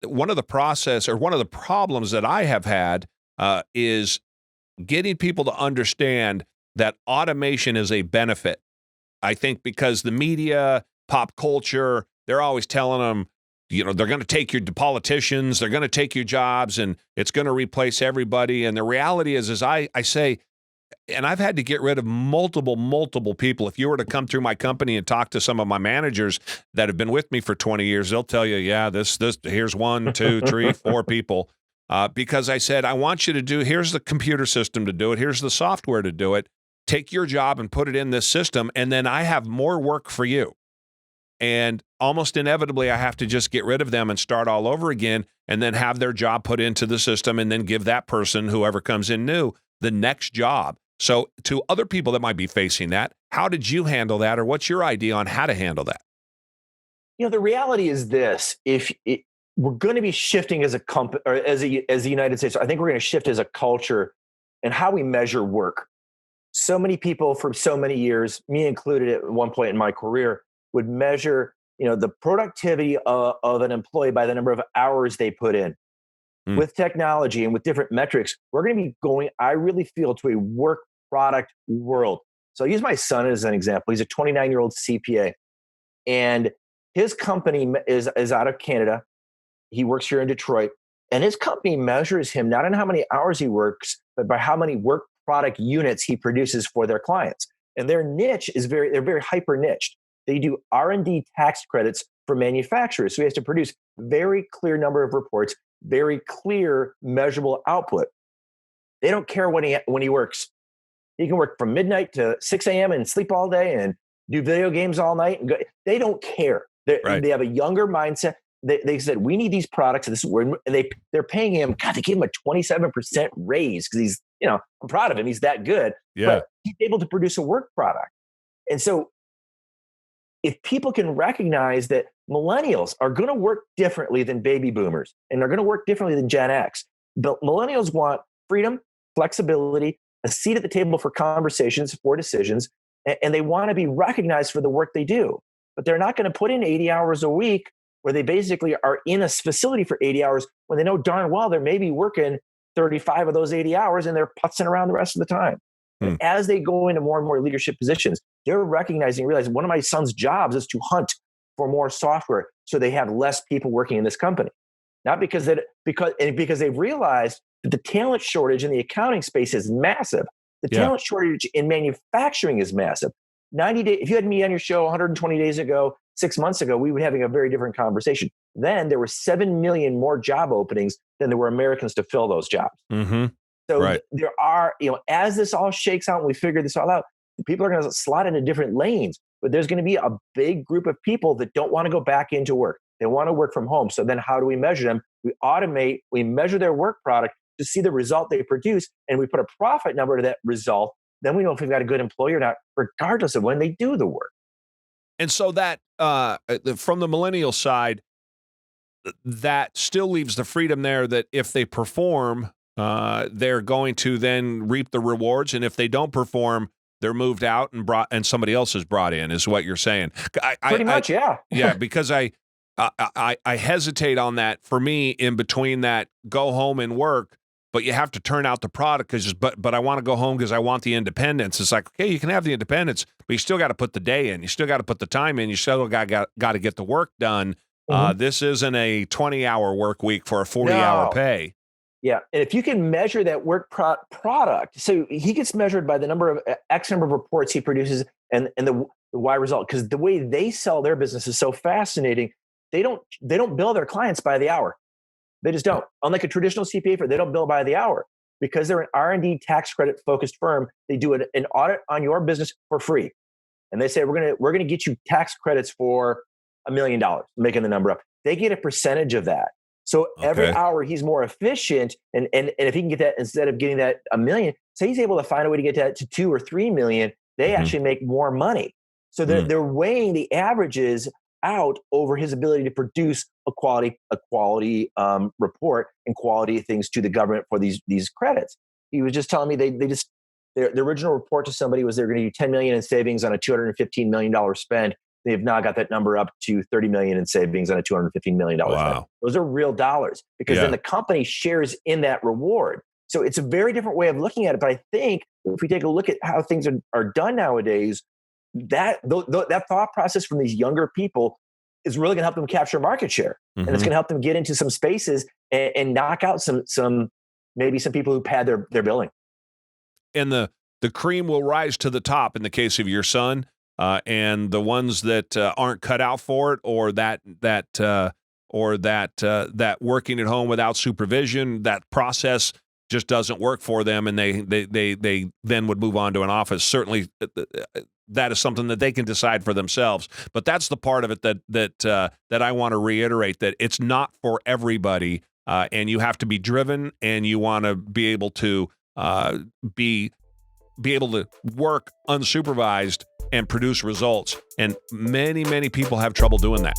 one of the process or one of the problems that I have had is getting people to understand that automation is a benefit. I think because the media, pop culture, they're always telling them, they're going to take your politicians, they're going to take your jobs, and it's going to replace everybody. And the reality is I say, and I've had to get rid of multiple people. If you were to come through my company and talk to some of my managers that have been with me for 20 years, they'll tell you, yeah, this here's 1, 2, 3, 4 people. Because I said, I want you to here's the computer system to do it. Here's the software to do it. Take your job and put it in this system. And then I have more work for you. And almost inevitably, I have to just get rid of them and start all over again, and then have their job put into the system, and then give that person, whoever comes in new, the next job. So to other people that might be facing that, how did you handle that, or what's your idea on how to handle that? The reality is this: we're going to be shifting as a company, or as the United States, I think we're going to shift as a culture and how we measure work. So many people for so many years, me included at one point in my career, would measure, the productivity of an employee by the number of hours they put in. With technology and with different metrics, we're going to be going, I really feel, to a work product world. So I'll use my son as an example. He's a 29-year-old CPA, and his company is out of Canada. He works here in Detroit, and his company measures him not on how many hours he works, but by how many work product units he produces for their clients. And their niche is they're very hyper niched. They do R&D tax credits for manufacturers. So he has to produce very clear number of reports, very clear measurable output. They don't care when he works. He can work from midnight to 6 a.m. and sleep all day and do video games all night. And they don't care. They have a younger mindset. They said, we need these products. And this is where they're paying him. God, they gave him a 27% raise because he's, I'm proud of him. He's that good. Yeah. But he's able to produce a work product. And so if people can recognize that millennials are going to work differently than baby boomers, and they're going to work differently than Gen X, but millennials want freedom, flexibility, a seat at the table for conversations, for decisions, and they want to be recognized for the work they do. But they're not going to put in 80 hours a week where they basically are in a facility for 80 hours when they know darn well they're maybe working 35 of those 80 hours and they're putzing around the rest of the time. And as they go into more and more leadership positions, they're recognizing, realizing one of my son's jobs is to hunt for more software so they have less people working in this company. Not because they've realized that the talent shortage in the accounting space is massive. The talent shortage in manufacturing is massive. 90 days, if you had me on your show 120 days ago, 6 months ago, we would be having a very different conversation. Then there were 7 million more job openings than there were Americans to fill those jobs. Mm-hmm. So there are, as this all shakes out and we figure this all out, people are going to slot into different lanes, but there's going to be a big group of people that don't want to go back into work. They want to work from home. So then how do we measure them? We automate, we measure their work product to see the result they produce, and we put a profit number to that result. Then we know if we've got a good employee or not, regardless of when they do the work. And so that, from the millennial side, that still leaves the freedom there that if they perform, they're going to then reap the rewards, and if they don't perform, they're moved out and somebody else is brought in. Is what you're saying? Pretty much, yeah. Yeah, because I hesitate on that. For me, in between that, go home and work, but you have to turn out the product but I want to go home because I want the independence. It's like, okay, you can have the independence, but you still got to put the day in. You still got to put the time in. You still got to get the work done. Mm-hmm. This isn't a 20-hour work week for a 40-hour pay. Yeah, and if you can measure that work product, so he gets measured by the number of X number of reports he produces and the Y result, because the way they sell their business is so fascinating. They don't bill their clients by the hour. They just don't. Unlike a traditional CPA firm, they don't bill by the hour because they're an R&D tax credit focused firm. They do an audit on your business for free, and they say we're gonna get you tax credits for $1 million. Making the number up, they get a percentage of that. So every hour he's more efficient, and if he can get that, instead of getting that $1 million, say he's able to find a way to get that to 2 or 3 million, they actually make more money. So they're weighing the averages out over his ability to produce a quality report and quality things to the government for these credits. He was just telling me their original report to somebody was they're going to do $10 million in savings on a $215 million spend. they've now got that number up to 30 million in savings on a $215 million. Wow. Those are real dollars, because then the company shares in that reward. So it's a very different way of looking at it. But I think if we take a look at how things are done nowadays, that thought process from these younger people is really going to help them capture market share. And it's going to help them get into some spaces and knock out some maybe some people who pad their billing. And the cream will rise to the top in the case of your son, and the ones that aren't cut out for it, or that working at home without supervision, that process just doesn't work for them, and they then would move on to an office. Certainly, that is something that they can decide for themselves. But that's the part of it that I want to reiterate, that it's not for everybody, and you have to be driven, and you want to be able to be able to work unsupervised and produce results. And many people have trouble doing that.